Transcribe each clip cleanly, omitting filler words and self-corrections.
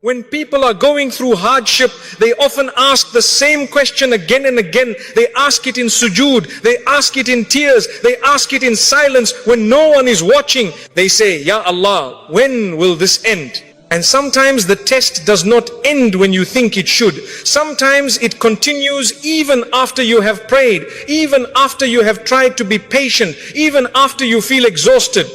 When people are going through hardship, they often ask the same question again and again. They ask it in sujood, they ask it in tears, they ask it in silence when no one is watching. They say, Ya Allah, when will this end? And sometimes the test does not end when you think it should. Sometimes it continues even after you have prayed, even after you have tried to be patient, even after you feel exhausted.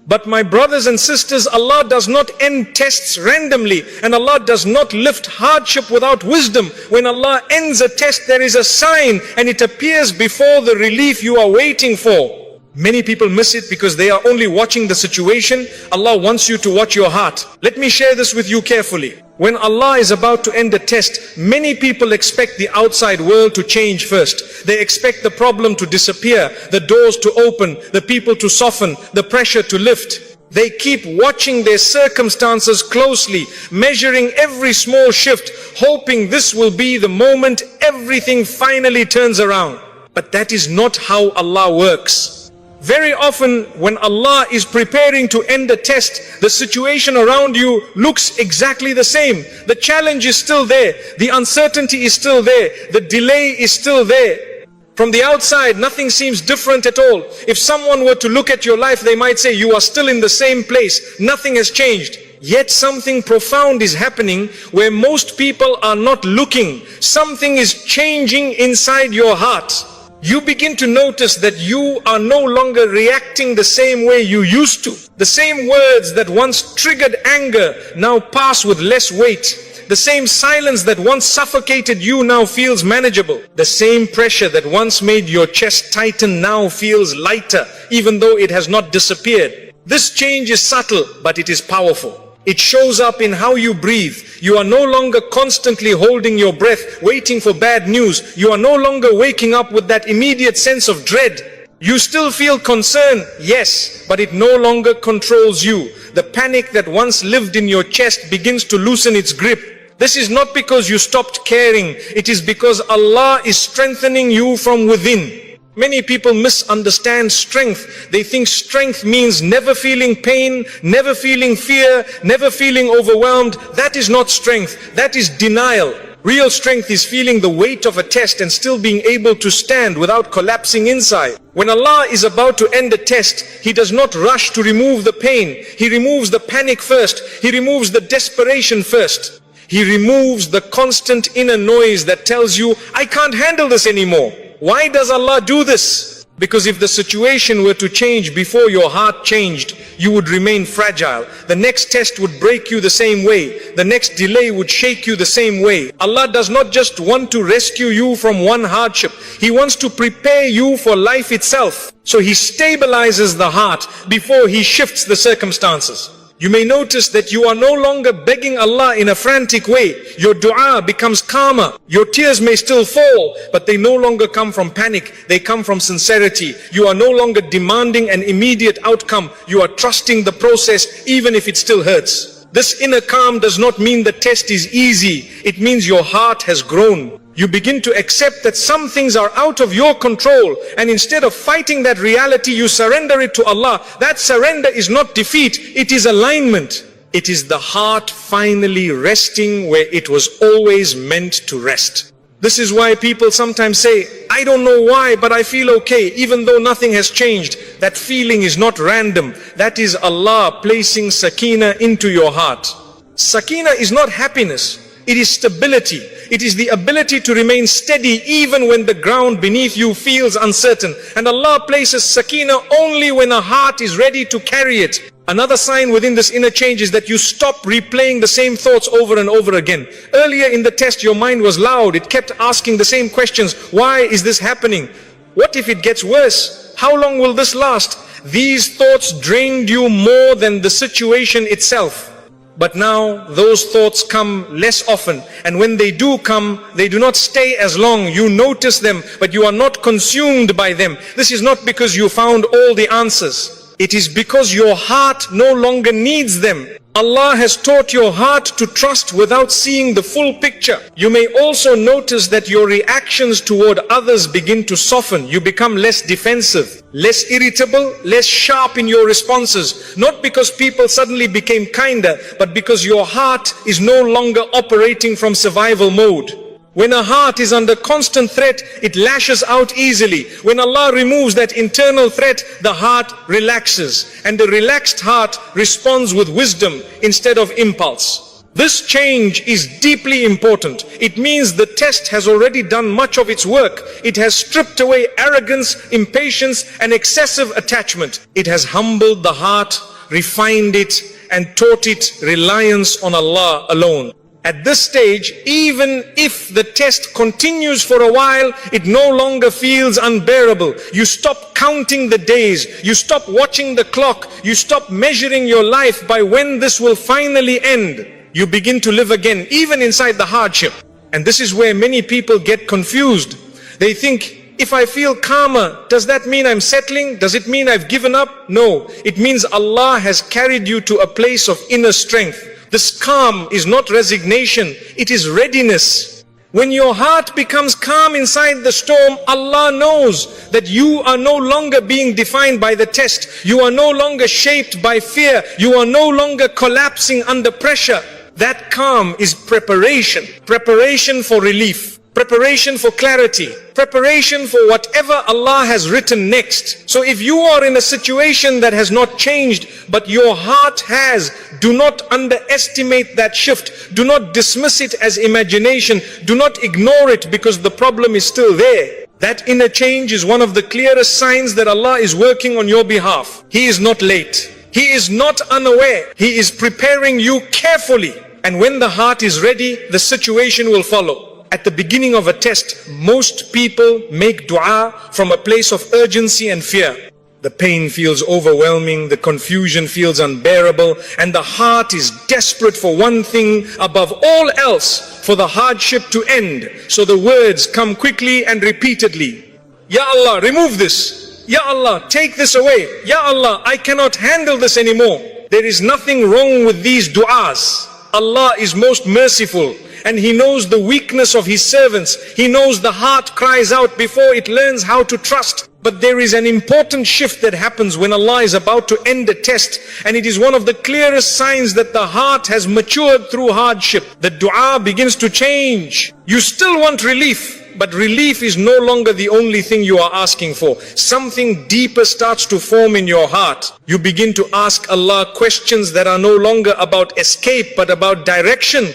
But my brothers and sisters, Allah does not end tests randomly, and Allah does not lift hardship without wisdom. When Allah ends a test, there is a sign, and it appears before the relief you are waiting for. Many people miss it because they are only watching the situation. Allah wants you to watch your heart. Let me share this with you carefully. When Allah is about to end a test, many people expect the outside world to change first. They expect the problem to disappear, the doors to open, the people to soften, the pressure to lift. They keep watching their circumstances closely, measuring every small shift, hoping this will be the moment everything finally turns around. But that is not how Allah works. Very often when Allah is preparing to end a test, the situation around you looks exactly the same. The challenge is still there. The uncertainty is still there. The delay is still there. From the outside, nothing seems different at all. If someone were to look at your life, they might say, you are still in the same place. Nothing has changed. Yet something profound is happening where most people are not looking. Something is changing inside your heart. You begin to notice that you are no longer reacting the same way you used to. The same words that once triggered anger now pass with less weight. The same silence that once suffocated you now feels manageable. The same pressure that once made your chest tighten now feels lighter, even though it has not disappeared. This change is subtle, but it is powerful. It shows up in how you breathe. You are no longer constantly holding your breath, waiting for bad news. You are no longer waking up with that immediate sense of dread. You still feel concern, yes, but it no longer controls you. The panic that once lived in your chest begins to loosen its grip. This is not because you stopped caring. It is because Allah is strengthening you from within. Many people misunderstand strength. They think strength means never feeling pain, never feeling fear, never feeling overwhelmed. That is not strength. That is denial. Real strength is feeling the weight of a test and still being able to stand without collapsing inside. When Allah is about to end a test, He does not rush to remove the pain. He removes the panic first. He removes the desperation first. He removes the constant inner noise that tells you, I can't handle this anymore. Why does Allah do this? Because if the situation were to change before your heart changed, you would remain fragile. The next test would break you the same way. The next delay would shake you the same way. Allah does not just want to rescue you from one hardship. He wants to prepare you for life itself. So He stabilizes the heart before He shifts the circumstances. You may notice that you are no longer begging Allah in a frantic way. Your dua becomes calmer. Your tears may still fall, but they no longer come from panic. They come from sincerity. You are no longer demanding an immediate outcome. You are trusting the process even if it still hurts. This inner calm does not mean the test is easy. It means your heart has grown. You begin to accept that some things are out of your control, and instead of fighting that reality, you surrender it to Allah. That surrender is not defeat, it is alignment. It is the heart finally resting where it was always meant to rest. This is why people sometimes say, I don't know why, but I feel okay, even though nothing has changed. That feeling is not random. That is Allah placing sakina into your heart. Sakina is not happiness. It is stability. It is the ability to remain steady even when the ground beneath you feels uncertain. And Allah places sakina only when a heart is ready to carry it. Another sign within this inner change is that you stop replaying the same thoughts over and over again. Earlier in the test, your mind was loud. It kept asking the same questions. Why is this happening? What if it gets worse? How long will this last? These thoughts drained you more than the situation itself. But now those thoughts come less often, and when they do come, they do not stay as long. You notice them, but you are not consumed by them. This is not because you found all the answers. It is because your heart no longer needs them. Allah has taught your heart to trust without seeing the full picture. You may also notice that your reactions toward others begin to soften. You become less defensive, less irritable, less sharp in your responses. Not because people suddenly became kinder, but because your heart is no longer operating from survival mode. When a heart is under constant threat, it lashes out easily. When Allah removes that internal threat, the heart relaxes. And the relaxed heart responds with wisdom instead of impulse. This change is deeply important. It means the test has already done much of its work. It has stripped away arrogance, impatience, and excessive attachment. It has humbled the heart, refined it, and taught it reliance on Allah alone. At this stage, even if the test continues for a while, it no longer feels unbearable. You stop counting the days. You stop watching the clock. You stop measuring your life by when this will finally end. You begin to live again, even inside the hardship. And this is where many people get confused. They think, if I feel calmer, does that mean I'm settling? Does it mean I've given up? No, it means Allah has carried you to a place of inner strength. This calm is not resignation, it is readiness. When your heart becomes calm inside the storm, Allah knows that you are no longer being defined by the test. You are no longer shaped by fear. You are no longer collapsing under pressure. That calm is preparation. Preparation for relief. Preparation for clarity, preparation for whatever Allah has written next. So if you are in a situation that has not changed, but your heart has, do not underestimate that shift. Do not dismiss it as imagination. Do not ignore it because the problem is still there. That inner change is one of the clearest signs that Allah is working on your behalf. He is not late. He is not unaware. He is preparing you carefully. And when the heart is ready, the situation will follow. At the beginning of a test, most people make dua from a place of urgency and fear. The pain feels overwhelming, the confusion feels unbearable, and the heart is desperate for one thing above all else, for the hardship to end. So the words come quickly and repeatedly. Ya Allah, remove this. Ya Allah, take this away. Ya Allah, I cannot handle this anymore. There is nothing wrong with these du'as. Allah is most merciful. And He knows the weakness of His servants. He knows the heart cries out before it learns how to trust. But there is an important shift that happens when Allah is about to end a test. And it is one of the clearest signs that the heart has matured through hardship. The dua begins to change. You still want relief, but relief is no longer the only thing you are asking for. Something deeper starts to form in your heart. You begin to ask Allah questions that are no longer about escape, but about direction.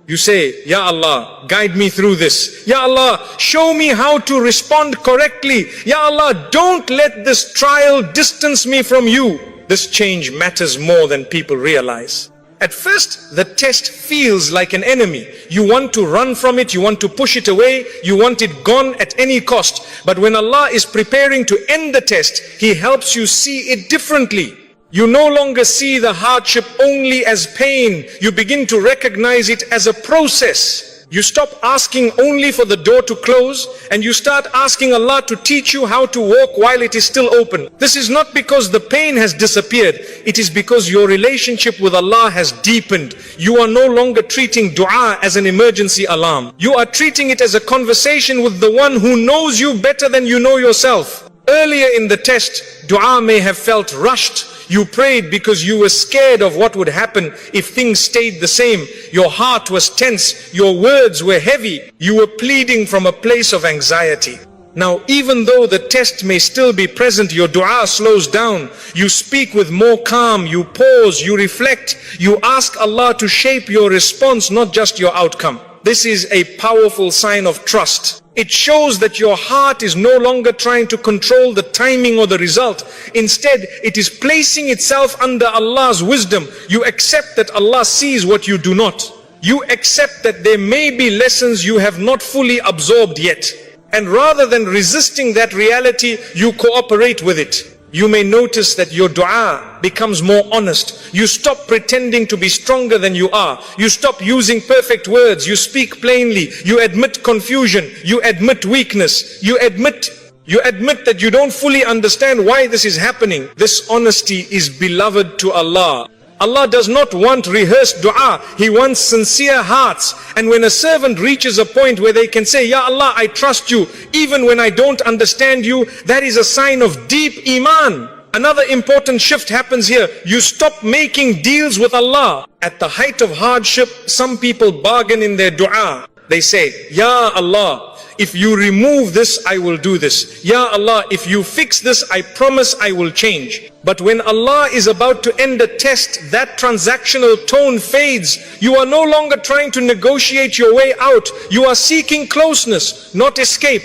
You say, Ya Allah, guide me through this. Ya Allah, show me how to respond correctly. Ya Allah, don't let this trial distance me from you. This change matters more than people realize. At first, the test feels like an enemy. You want to run from it, you want to push it away, you want it gone at any cost. But when Allah is preparing to end the test, He helps you see it differently. You no longer see the hardship only as pain. You begin to recognize it as a process. You stop asking only for the door to close, and you start asking Allah to teach you how to walk while it is still open. This is not because the pain has disappeared. It is because your relationship with Allah has deepened. You are no longer treating dua as an emergency alarm. You are treating it as a conversation with the one who knows you better than you know yourself. Earlier in the test, dua may have felt rushed. You prayed because you were scared of what would happen if things stayed the same. Your heart was tense. Your words were heavy. You were pleading from a place of anxiety. Now, even though the test may still be present, your dua slows down. You speak with more calm. You pause. You reflect. You ask Allah to shape your response, not just your outcome. This is a powerful sign of trust. It shows that your heart is no longer trying to control the timing or the result. Instead, it is placing itself under Allah's wisdom. You accept that Allah sees what you do not. You accept that there may be lessons you have not fully absorbed yet. And rather than resisting that reality, you cooperate with it. You may notice that your dua becomes more honest. You stop pretending to be stronger than you are. You stop using perfect words. You speak plainly. You admit confusion. You admit weakness. You admit that you don't fully understand why this is happening. This honesty is beloved to Allah. Allah does not want rehearsed dua. He wants sincere hearts. And when a servant reaches a point where they can say, Ya Allah, I trust you, even when I don't understand you, that is a sign of deep Iman. Another important shift happens here. You stop making deals with Allah. At the height of hardship, some people bargain in their dua. They say, Ya Allah, if you remove this, I will do this. Ya Allah, if you fix this, I promise I will change. But when Allah is about to end a test, that transactional tone fades. You are no longer trying to negotiate your way out. You are seeking closeness, not escape.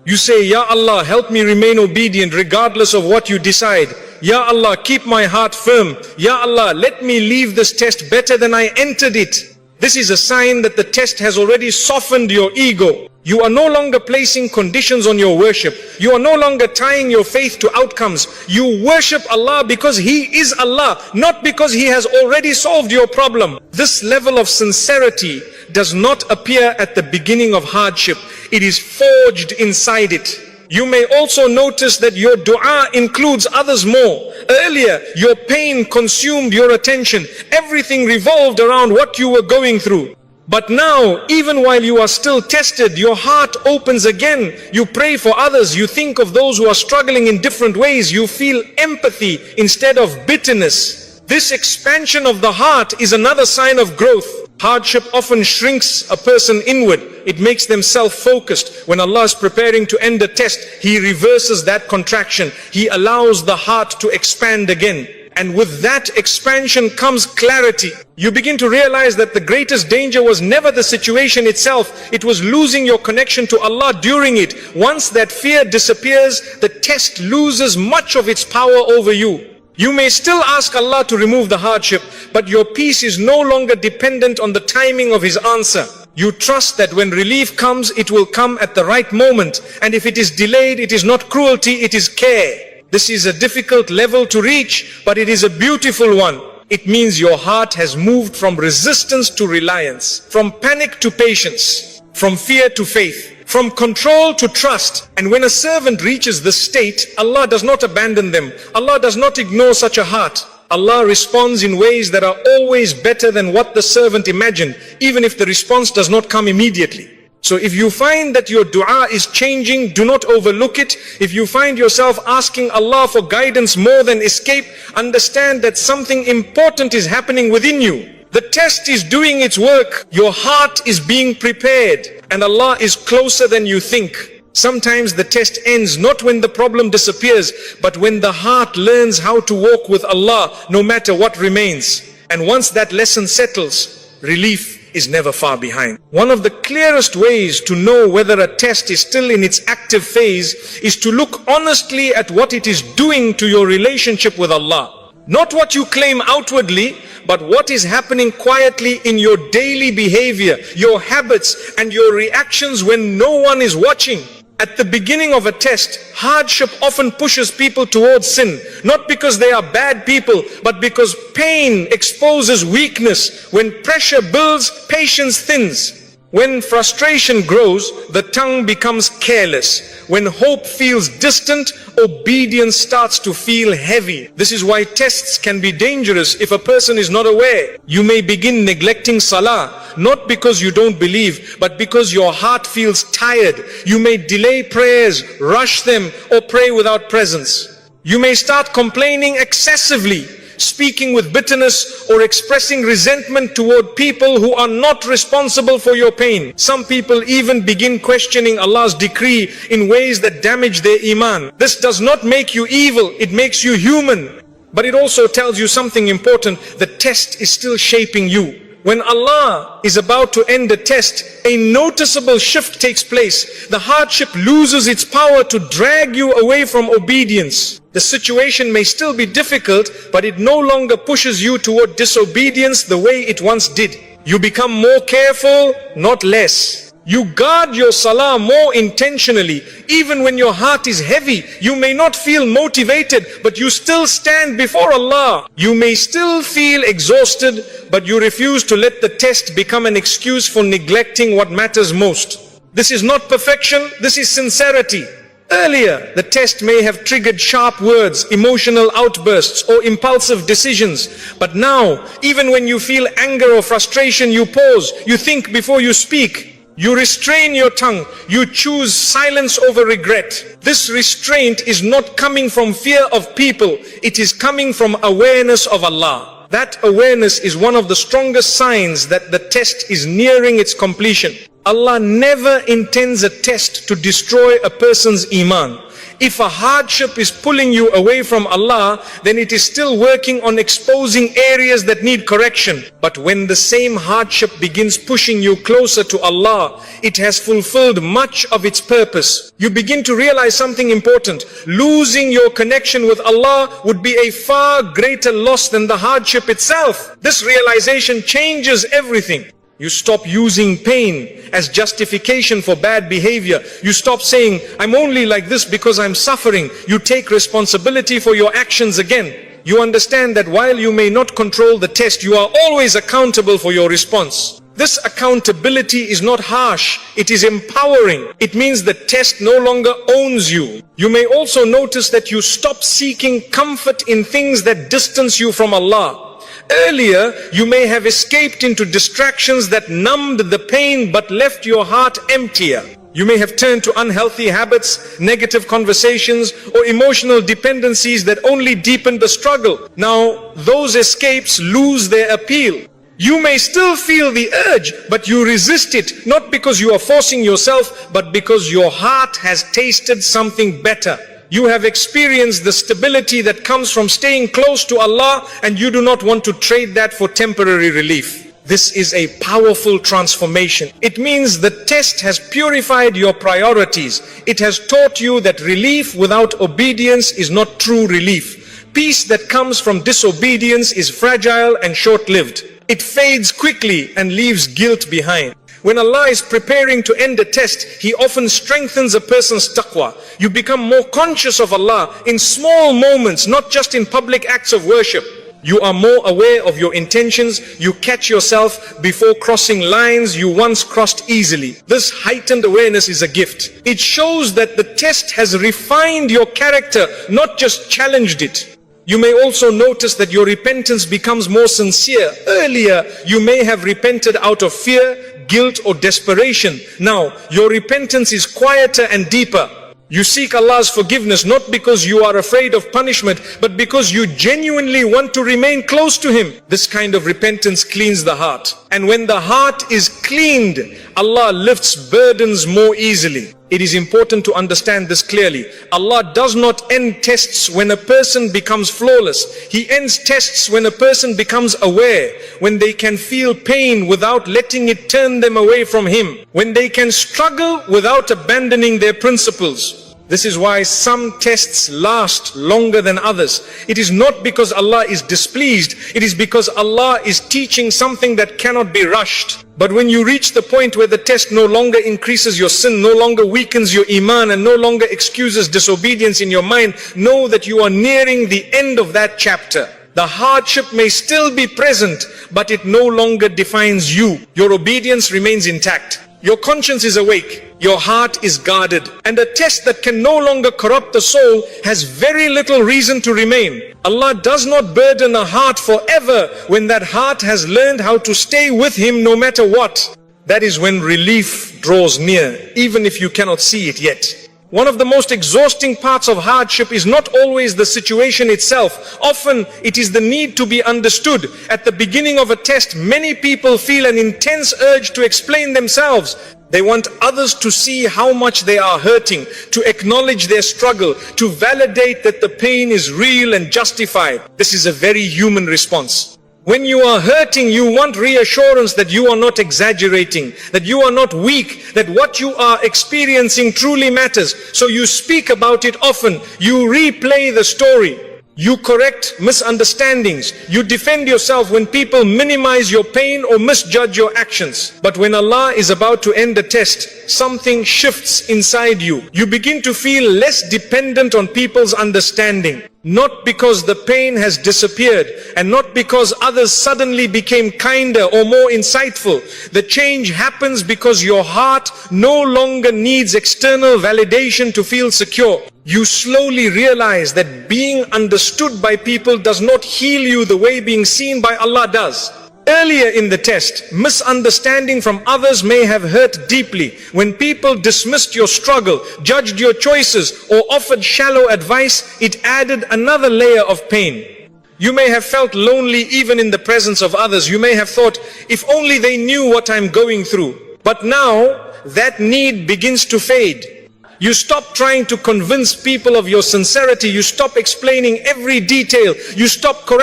You say, Ya Allah, help me remain obedient regardless of what you decide. Ya Allah, keep my heart firm. Ya Allah, let me leave this test better than I entered it. This is a sign that the test has already softened your ego. You are no longer placing conditions on your worship. You are no longer tying your faith to outcomes. You worship Allah because He is Allah, not because He has already solved your problem. This level of sincerity does not appear at the beginning of hardship. It is forged inside it. You may also notice that your dua includes others more. Earlier, your pain consumed your attention. Everything revolved around what you were going through. But now, even while you are still tested, your heart opens again. You pray for others. You think of those who are struggling in different ways. You feel empathy instead of bitterness. This expansion of the heart is another sign of growth. Hardship often shrinks a person inward. It makes them self-focused. When Allah is preparing to end a test, He reverses that contraction. He allows the heart to expand again. And with that expansion comes clarity. You begin to realize that the greatest danger was never the situation itself. It was losing your connection to Allah during it. Once that fear disappears, the test loses much of its power over you. You may still ask Allah to remove the hardship, but your peace is no longer dependent on the timing of His answer. You trust that when relief comes, it will come at the right moment. And if it is delayed, it is not cruelty, it is care. This is a difficult level to reach, but it is a beautiful one. It means your heart has moved from resistance to reliance, from panic to patience, from fear to faith, from control to trust. And when a servant reaches this state, Allah does not abandon them. Allah does not ignore such a heart. Allah responds in ways that are always better than what the servant imagined, even if the response does not come immediately. So if you find that your dua is changing, do not overlook it. If you find yourself asking Allah for guidance more than escape, understand that something important is happening within you. The test is doing its work. Your heart is being prepared, and Allah is closer than you think. Sometimes the test ends not when the problem disappears, but when the heart learns how to walk with Allah no matter what remains. And once that lesson settles, relief is never far behind. One of the clearest ways to know whether a test is still in its active phase is to look honestly at what it is doing to your relationship with Allah. Not what you claim outwardly, but what is happening quietly in your daily behavior, your habits, and your reactions when no one is watching. At the beginning of a test, hardship often pushes people towards sin, not because they are bad people, but because pain exposes weakness. When pressure builds, patience thins. When frustration grows, the tongue becomes careless. When hope feels distant, obedience starts to feel heavy. This is why tests can be dangerous if a person is not aware. You may begin neglecting salah, not because you don't believe, but because your heart feels tired. You may delay prayers, rush them, or pray without presence. You may start complaining excessively, speaking with bitterness, or expressing resentment toward people who are not responsible for your pain. Some people even begin questioning Allah's decree in ways that damage their Iman. This does not make you evil, it makes you human. But it also tells you something important. The test is still shaping you. When Allah is about to end a test, a noticeable shift takes place. The hardship loses its power to drag you away from obedience. The situation may still be difficult, but it no longer pushes you toward disobedience the way it once did. You become more careful, not less. You guard your salah more intentionally. Even when your heart is heavy, you may not feel motivated, but you still stand before Allah. You may still feel exhausted, but you refuse to let the test become an excuse for neglecting what matters most. This is not perfection, this is sincerity. Earlier, the test may have triggered sharp words, emotional outbursts, or impulsive decisions. But now, even when you feel anger or frustration, you pause, you think before you speak. You restrain your tongue. You choose silence over regret. This restraint is not coming from fear of people. It is coming from awareness of Allah. That awareness is one of the strongest signs that the test is nearing its completion. Allah never intends a test to destroy a person's Iman. If a hardship is pulling you away from Allah, then it is still working on exposing areas that need correction. But when the same hardship begins pushing you closer to Allah, it has fulfilled much of its purpose. You begin to realize something important. Losing your connection with Allah would be a far greater loss than the hardship itself. This realization changes everything. You stop using pain as justification for bad behavior. You stop saying, I'm only like this because I'm suffering. You take responsibility for your actions again. You understand that while you may not control the test, you are always accountable for your response. This accountability is not harsh, it is empowering. It means the test no longer owns you. You may also notice that you stop seeking comfort in things that distance you from Allah. Earlier, you may have escaped into distractions that numbed the pain but left your heart emptier. You may have turned to unhealthy habits, negative conversations, or emotional dependencies that only deepened the struggle. Now, those escapes lose their appeal. You may still feel the urge, but you resist it, not because you are forcing yourself, but because your heart has tasted something better. You have experienced the stability that comes from staying close to Allah, and you do not want to trade that for temporary relief. This is a powerful transformation. It means the test has purified your priorities. It has taught you that relief without obedience is not true relief. Peace that comes from disobedience is fragile and short-lived. It fades quickly and leaves guilt behind. When Allah is preparing to end a test, He often strengthens a person's taqwa. You become more conscious of Allah in small moments, not just in public acts of worship. You are more aware of your intentions. You catch yourself before crossing lines you once crossed easily. This heightened awareness is a gift. It shows that the test has refined your character, not just challenged it. You may also notice that your repentance becomes more sincere. Earlier, you may have repented out of fear, guilt, or desperation. Now, your repentance is quieter and deeper. You seek Allah's forgiveness not because you are afraid of punishment, but because you genuinely want to remain close to Him. This kind of repentance cleans the heart. And when the heart is cleaned, Allah lifts burdens more easily. It is important to understand this clearly. Allah does not end tests when a person becomes flawless. He ends tests when a person becomes aware, when they can feel pain without letting it turn them away from Him, when they can struggle without abandoning their principles. This is why some tests last longer than others. It is not because Allah is displeased. It is because Allah is teaching something that cannot be rushed. But when you reach the point where the test no longer increases your sin, no longer weakens your Iman, and no longer excuses disobedience in your mind, know that you are nearing the end of that chapter. The hardship may still be present, but it no longer defines you. Your obedience remains intact. Your conscience is awake. Your heart is guarded. And a test that can no longer corrupt the soul has very little reason to remain. Allah does not burden a heart forever when that heart has learned how to stay with Him no matter what. That is when relief draws near, even if you cannot see it yet. One of the most exhausting parts of hardship is not always the situation itself. Often it is the need to be understood. At the beginning of a test, many people feel an intense urge to explain themselves. They want others to see how much they are hurting, to acknowledge their struggle, to validate that the pain is real and justified. This is a very human response. When you are hurting, you want reassurance that you are not exaggerating, that you are not weak, that what you are experiencing truly matters. So you speak about it often. You replay the story. You correct misunderstandings. You defend yourself when people minimize your pain or misjudge your actions. But when Allah is about to end a test, something shifts inside you. You begin to feel less dependent on people's understanding. Not because the pain has disappeared and not because others suddenly became kinder or more insightful. The change happens because your heart no longer needs external validation to feel secure. You slowly realize that being understood by people does not heal you the way being seen by Allah does. Earlier in the test, misunderstanding from others may have hurt deeply. When people dismissed your struggle, judged your choices, or offered shallow advice, it added another layer of pain. You may have felt lonely even in the presence of others. You may have thought, if only they knew what I'm going through. But now, that need begins to fade. You stop trying to convince people of your sincerity. You stop explaining every detail. You stop correcting